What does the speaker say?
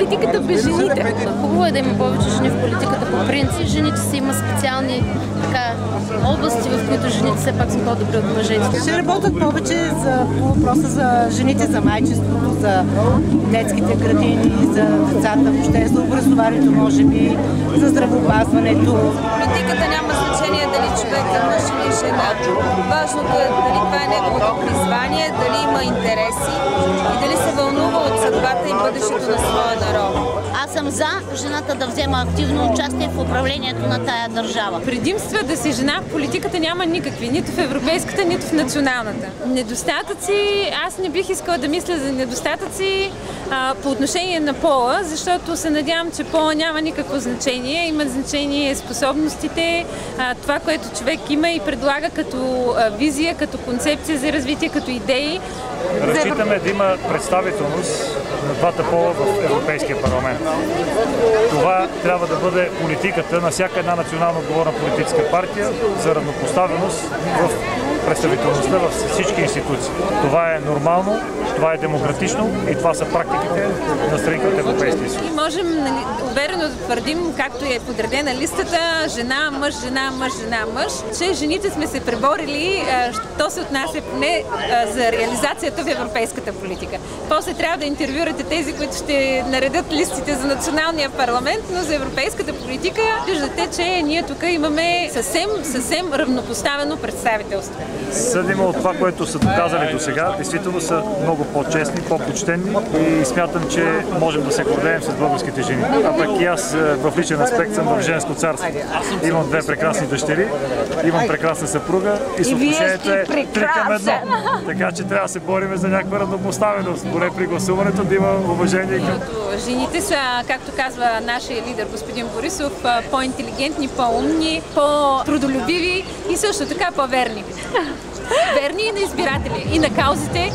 политиката без жените. Хубаво е да има повече жени в политиката по принцип. Жените си има специални области, в които жените все пак са по-добри от мъжете. Ще работят повече по въпроса за жените, за майчеството, за детските градини, за децата, въобще за образованието, може би, за здравеопазването. Политиката няма значение дали човек е мъж или жена. Важното е дали това е неговото призвание, дали има интереси и дали се вълнува от съдбата и бъдещето на своя народ. Аз съм за жената да взема активно участие в управлението на тая държава. Предимства да си жена в политиката няма никакви, нито в европейската, нито в националната. Недостатъци, аз не бих искала да мисля за недостатъци по отношение на пола, защото се надявам, че пола няма никакво значение. Имат значение способностите, това, което човек има и предлага като визия, като концепция за развитие, като идеи. Разчитаме да има представителност на двата пола в Европейския парламент. Това трябва да бъде политиката на всяка една национално отговорна политическа партия за равнопоставеност в представителността във всички институции. Това е нормално, това е демократично и това са практиките на страните от Европейския съюз. И можем уверено да твърдим, както е подредена листата, жена, мъж, жена, мъж, жена, мъж, че жените сме се преборили, то се отнася поне за реализацията в европейската политика. После трябва да интервюрате тези, които ще наредят листите за националния парламент, но за европейската политика виждате, че ние тук имаме съвсем равнопоставено представителство. Съдимо от това, което са доказали до сега, действително са много по-честни, по-почтенни и смятам, че можем да се гордеем с българските жени. А пък и аз в личен аспект съм в женско царство. Имам две прекрасни дъщери, имам прекрасна съпруга и съотношението е 3:1. Така че трябва да се борим за някаква равнопоставеност, поне при гласуването да има уважение към... Жените са, както казва нашия лидер господин Борисов, по-интелигентни, по-умни, по-трудолюбиви и също така по-верни. Верни и на избиратели, и на каузите.